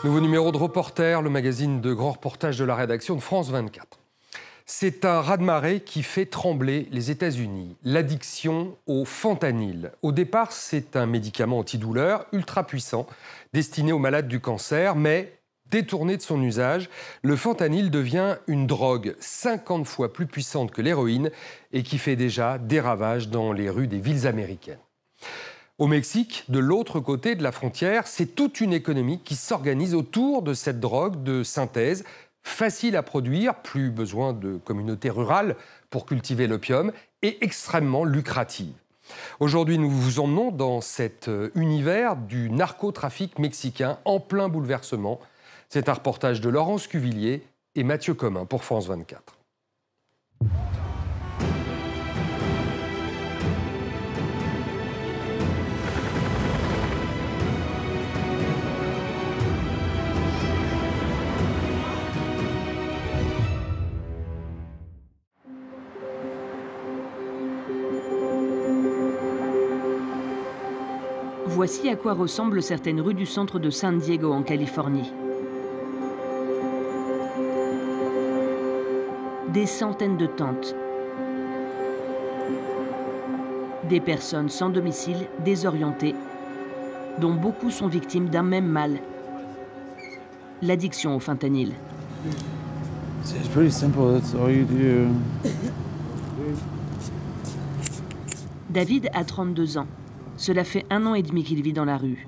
Nouveau numéro de Reporter, le magazine de grands reportages de la rédaction de France 24. C'est un raz-de-marée qui fait trembler les États-Unis. L'addiction au fentanyl. Au départ, c'est un médicament antidouleur ultra puissant, destiné aux malades du cancer, mais détourné de son usage, le fentanyl devient une drogue 50 fois plus puissante que l'héroïne et qui fait déjà des ravages dans les rues des villes américaines. Au Mexique, de l'autre côté de la frontière, c'est toute une économie qui s'organise autour de cette drogue de synthèse, facile à produire, plus besoin de communautés rurales pour cultiver l'opium, et extrêmement lucrative. Aujourd'hui, nous vous emmenons dans cet univers du narcotrafic mexicain en plein bouleversement. C'est un reportage de Laurence Cuvillier et Mathieu Commun pour France 24. Voici à quoi ressemblent certaines rues du centre de San Diego, en Californie. Des centaines de tentes. Des personnes sans domicile, désorientées, dont beaucoup sont victimes d'un même mal, l'addiction au fentanyl. It's pretty simple, that's all you do. David a 32 ans. Cela fait 1 an et demi qu'il vit dans la rue.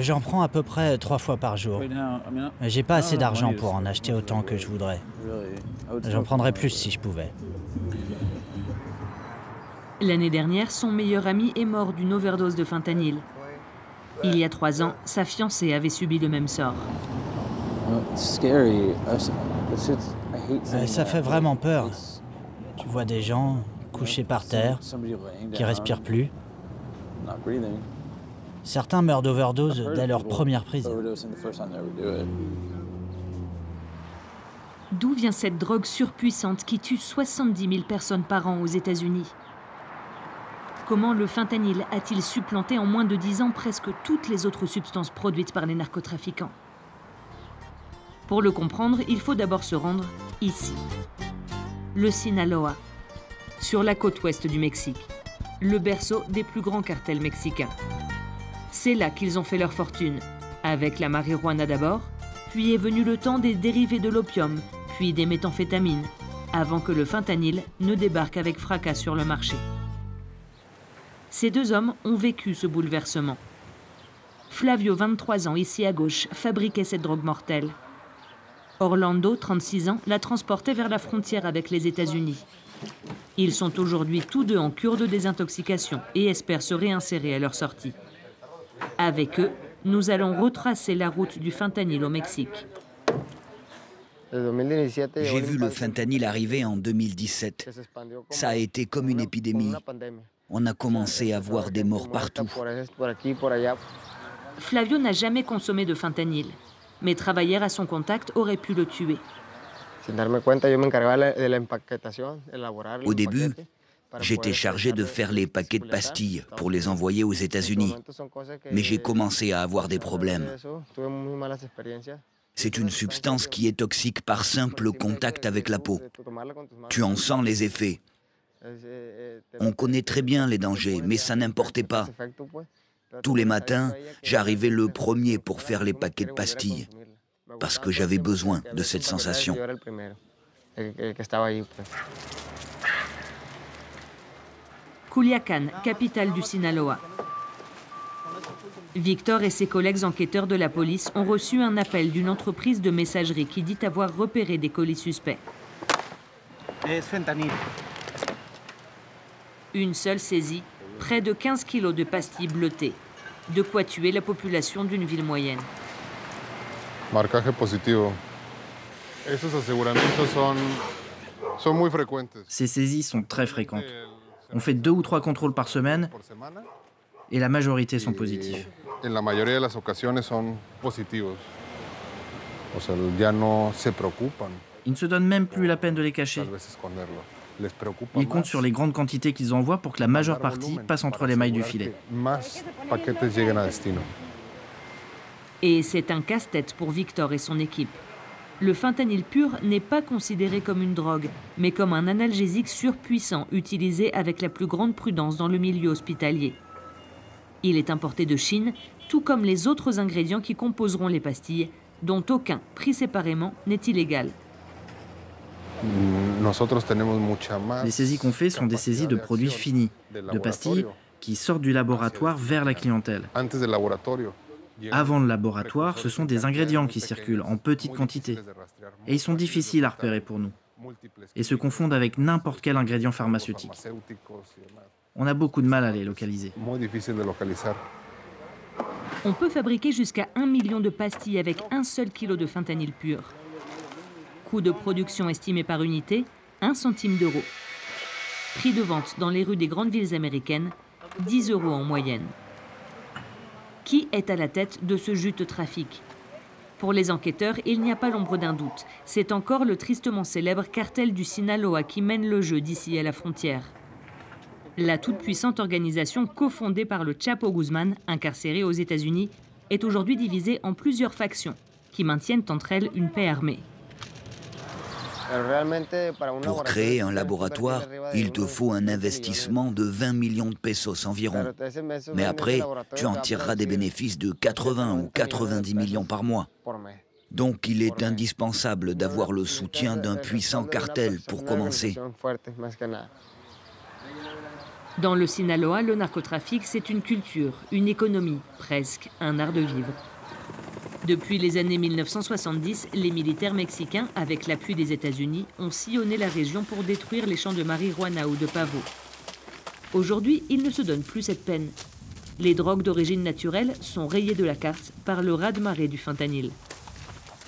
J'en prends à peu près 3 fois par jour. J'ai pas assez d'argent pour en acheter autant que je voudrais. J'en prendrais plus si je pouvais. L'année dernière, son meilleur ami est mort d'une overdose de fentanyl. Il y a 3 ans, sa fiancée avait subi le même sort. Ça fait vraiment peur. Tu vois des gens couchés par terre, qui respirent plus. Certains meurent d'overdose dès leur première prise. D'où vient cette drogue surpuissante qui tue 70 000 personnes par an aux États-Unis? Comment le fentanyl a-t-il supplanté en moins de 10 ans presque toutes les autres substances produites par les narcotrafiquants? Pour le comprendre, il faut d'abord se rendre ici. Le Sinaloa, sur la côte ouest du Mexique, le berceau des plus grands cartels mexicains. C'est là qu'ils ont fait leur fortune, avec la marijuana d'abord, puis est venu le temps des dérivés de l'opium, puis des méthamphétamines, avant que le fentanyl ne débarque avec fracas sur le marché. Ces 2 hommes ont vécu ce bouleversement. Flavio, 23 ans, ici à gauche, fabriquait cette drogue mortelle. Orlando, 36 ans, la transportait vers la frontière avec les États-Unis. Ils sont aujourd'hui tous deux en cure de désintoxication et espèrent se réinsérer à leur sortie. Avec eux, nous allons retracer la route du fentanyl au Mexique. J'ai vu le fentanyl arriver en 2017. Ça a été comme une épidémie. On a commencé à voir des morts partout. Flavio n'a jamais consommé de fentanyl, mais travailler à son contact aurait pu le tuer. Au début, j'étais chargé de faire les paquets de pastilles pour les envoyer aux États-Unis. Mais j'ai commencé à avoir des problèmes. C'est une substance qui est toxique par simple contact avec la peau. Tu en sens les effets. On connaît très bien les dangers, mais ça n'importait pas. Tous les matins, j'arrivais le premier pour faire les paquets de pastilles, parce que j'avais besoin de cette sensation. Culiacán, capitale du Sinaloa. Victor et ses collègues enquêteurs de la police ont reçu un appel d'une entreprise de messagerie qui dit avoir repéré des colis suspects. Une seule saisie, près de 15 kilos de pastilles bleutées. De quoi tuer la population d'une ville moyenne. Marcaje positivo. Esos aseguramientos son muy frecuentes. Ces saisies sont très fréquentes. On fait 2 ou 3 contrôles par semaine et la majorité sont positifs. En la mayoría de las ocasiones son positivos. O sea, ya no se preocupan. Ils ne se donnent même plus la peine de les cacher. Ils comptent sur les grandes quantités qu'ils envoient pour que la majeure partie passe entre les mailles du filet. Et c'est un casse-tête pour Victor et son équipe. Le fentanyl pur n'est pas considéré comme une drogue, mais comme un analgésique surpuissant utilisé avec la plus grande prudence dans le milieu hospitalier. Il est importé de Chine, tout comme les autres ingrédients qui composeront les pastilles, dont aucun, pris séparément, n'est illégal. Les saisies qu'on fait sont des saisies de produits finis, de pastilles qui sortent du laboratoire vers la clientèle. Avant le laboratoire, ce sont des ingrédients qui circulent en petite quantité. Et ils sont difficiles à repérer pour nous. Et se confondent avec n'importe quel ingrédient pharmaceutique. On a beaucoup de mal à les localiser. On peut fabriquer jusqu'à 1 million de pastilles avec 1 seul kilo de fentanyl pur. Coût de production estimé par unité, 1 centime d'euro. Prix de vente dans les rues des grandes villes américaines, 10 € en moyenne. Qui est à la tête de ce juteux trafic? Pour les enquêteurs, il n'y a pas l'ombre d'un doute. C'est encore le tristement célèbre cartel du Sinaloa qui mène le jeu d'ici à la frontière. La toute-puissante organisation cofondée par le Chapo Guzman, incarcéré aux États-Unis, est aujourd'hui divisée en plusieurs factions qui maintiennent entre elles une paix armée. Pour créer un laboratoire, il te faut un investissement de 20 millions de pesos environ. Mais après, tu en tireras des bénéfices de 80 ou 90 millions par mois. Donc il est indispensable d'avoir le soutien d'un puissant cartel pour commencer. Dans le Sinaloa, le narcotrafic, c'est une culture, une économie, presque un art de vivre. Depuis les années 1970, les militaires mexicains, avec l'appui des États-Unis, ont sillonné la région pour détruire les champs de marijuana ou de pavot. Aujourd'hui, ils ne se donnent plus cette peine. Les drogues d'origine naturelle sont rayées de la carte par le raz-de-marée du fentanyl.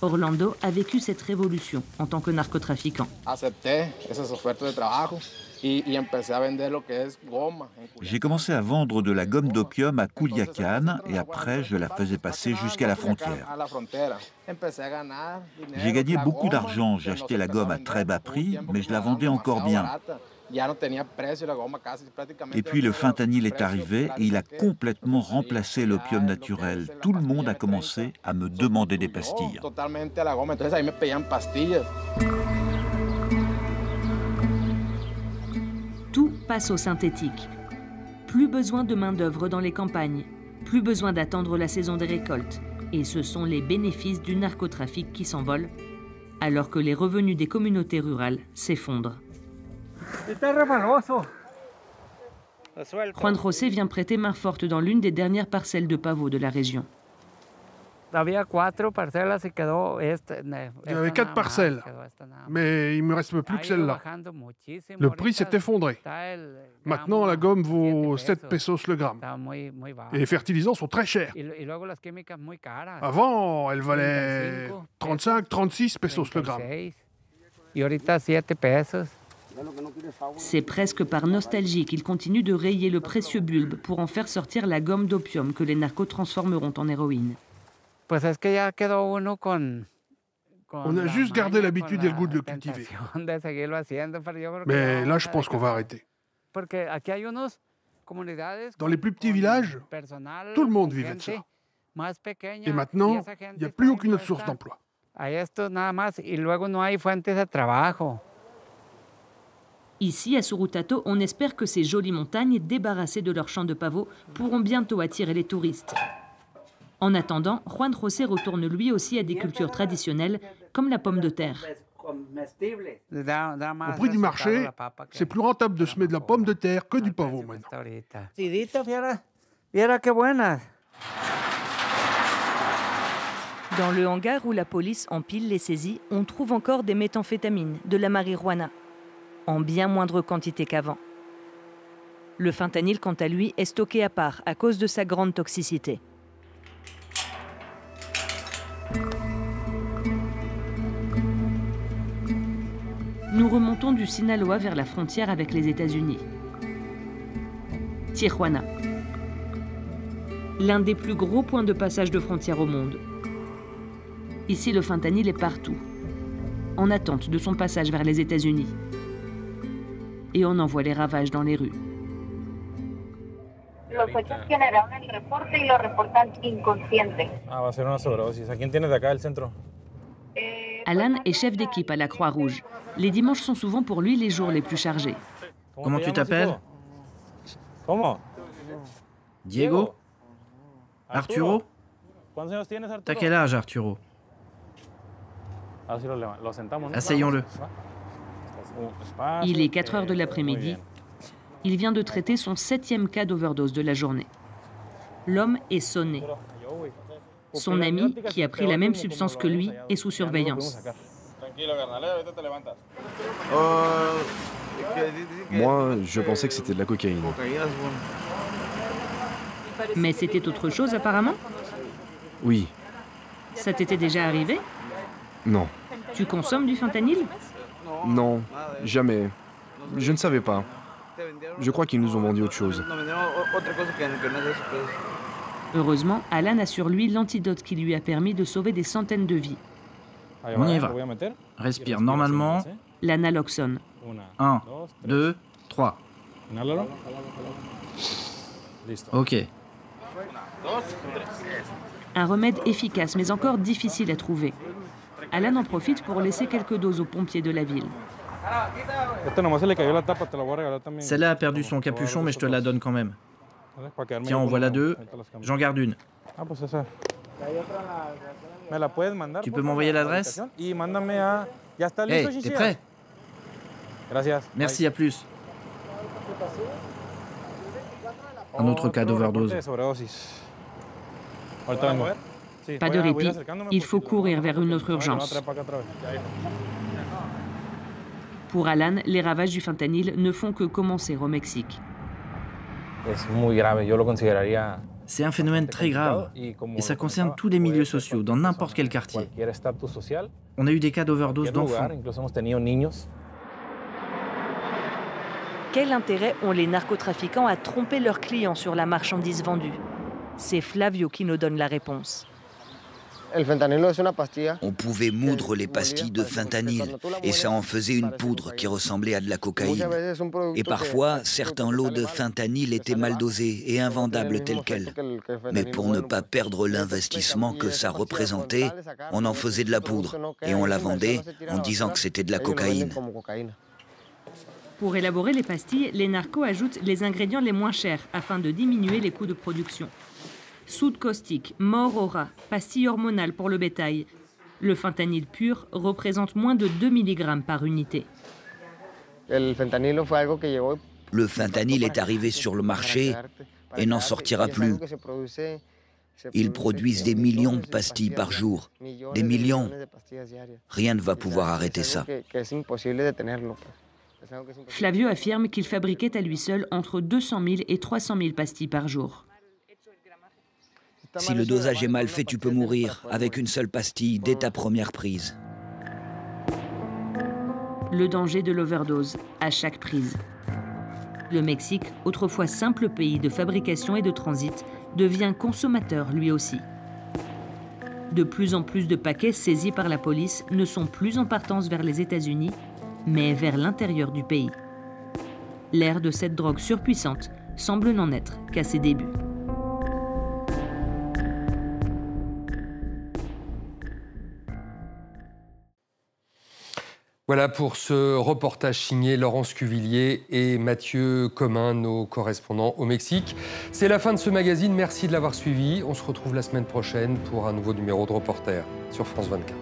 Orlando a vécu cette révolution en tant que narcotrafiquant. J'ai commencé à vendre de la gomme d'opium à Culiacán et après je la faisais passer jusqu'à la frontière. J'ai gagné beaucoup d'argent, j'ai acheté la gomme à très bas prix, mais je la vendais encore bien. Et puis le fentanyl est arrivé et il a complètement remplacé l'opium naturel. Tout le monde a commencé à me demander des pastilles. Tout passe au synthétique. Plus besoin de main-d'œuvre dans les campagnes, plus besoin d'attendre la saison des récoltes. Et ce sont les bénéfices du narcotrafic qui s'envolent, alors que les revenus des communautés rurales s'effondrent. Juan José vient prêter main forte dans l'une des dernières parcelles de pavot de la région. Il y avait 4 parcelles, mais il ne me reste plus que celle-là. Le prix s'est effondré. Maintenant, la gomme vaut 7 pesos le gramme. Et les fertilisants sont très chers. Avant, elle valait 35, 36 pesos le gramme. C'est presque par nostalgie qu'il continue de rayer le précieux bulbe pour en faire sortir la gomme d'opium que les narcos transformeront en héroïne. On a juste gardé l'habitude et le goût de le cultiver. Mais là, je pense qu'on va arrêter. Dans les plus petits villages, tout le monde vivait de ça. Et maintenant, il n'y a plus aucune autre source d'emploi. Ici, à Surutato, on espère que ces jolies montagnes, débarrassées de leurs champs de pavot, pourront bientôt attirer les touristes. En attendant, Juan José retourne lui aussi à des cultures traditionnelles, comme la pomme de terre. Au prix du marché, c'est plus rentable de semer de la pomme de terre que du pavot maintenant. Dans le hangar où la police empile les saisies, on trouve encore des méthamphétamines, de la marijuana, en bien moindre quantité qu'avant. Le fentanyl, quant à lui, est stocké à part à cause de sa grande toxicité. Nous remontons du Sinaloa vers la frontière avec les États-Unis. Tijuana, l'un des plus gros points de passage de frontière au monde. Ici, le fentanyl est partout, en attente de son passage vers les États-Unis. Et on en voit les ravages dans les rues. sospechosos graban el reporte y lo reportan inconsciente. Ah, va a ser una sobredosis. ¿A quién tienes de acá del centro? Alan est chef d'équipe à la Croix-Rouge. Les dimanches sont souvent pour lui les jours les plus chargés. Comment tu t'appelles? Comment? Diego? Arturo? T'as quel âge, Arturo? Asseyons-le. Il est 4 heures de l'après-midi. Il vient de traiter son 7e cas d'overdose de la journée. L'homme est sonné. Son ami, qui a pris la même substance que lui, est sous surveillance. Moi, je pensais que c'était de la cocaïne. Mais c'était autre chose apparemment? Oui. Ça t'était déjà arrivé? Non. Tu consommes du fentanyl? Non, jamais. Je ne savais pas. Je crois qu'ils nous ont vendu autre chose. Heureusement, Alan a sur lui l'antidote qui lui a permis de sauver des centaines de vies. On y va. Respire normalement. L'analoxone. 1, 2, 3. Ok. Un remède efficace, mais encore difficile à trouver. Alan en profite pour laisser quelques doses aux pompiers de la ville. Celle-là a perdu son capuchon, mais je te la donne quand même. Tiens, en voilà 2. J'en garde une. Tu peux m'envoyer l'adresse? Hey, t'es prêt? Merci, à plus. Un autre cas d'overdose. Pas de répit, il faut courir vers une autre urgence. Pour Alan, les ravages du fentanyl ne font que commencer au Mexique. C'est un phénomène très grave et ça concerne tous les milieux sociaux, dans n'importe quel quartier. On a eu des cas d'overdose d'enfants. Quel intérêt ont les narcotrafiquants à tromper leurs clients sur la marchandise vendue? C'est Flavio qui nous donne la réponse. On pouvait moudre les pastilles de fentanyl et ça en faisait une poudre qui ressemblait à de la cocaïne. Et parfois, certains lots de fentanyl étaient mal dosés et invendables tels quels. Mais pour ne pas perdre l'investissement que ça représentait, on en faisait de la poudre et on la vendait en disant que c'était de la cocaïne. Pour élaborer les pastilles, les narcos ajoutent les ingrédients les moins chers afin de diminuer les coûts de production. Soude caustique, mort au rat, pastilles hormonales pour le bétail. Le fentanyl pur représente moins de 2 mg par unité. Le fentanyl est arrivé sur le marché et n'en sortira plus. Ils produisent des millions de pastilles par jour. Des millions. Rien ne va pouvoir arrêter ça. Flavio affirme qu'il fabriquait à lui seul entre 200 000 et 300 000 pastilles par jour. Si le dosage est mal fait, tu peux mourir avec une seule pastille dès ta première prise. Le danger de l'overdose à chaque prise. Le Mexique, autrefois simple pays de fabrication et de transit, devient consommateur lui aussi. De plus en plus de paquets saisis par la police ne sont plus en partance vers les États-Unis, mais vers l'intérieur du pays. L'ère de cette drogue surpuissante semble n'en être qu'à ses débuts. Voilà pour ce reportage signé Laurence Cuvillier et Mathieu Commun, nos correspondants au Mexique. C'est la fin de ce magazine, merci de l'avoir suivi. On se retrouve la semaine prochaine pour un nouveau numéro de Reporter sur France 24.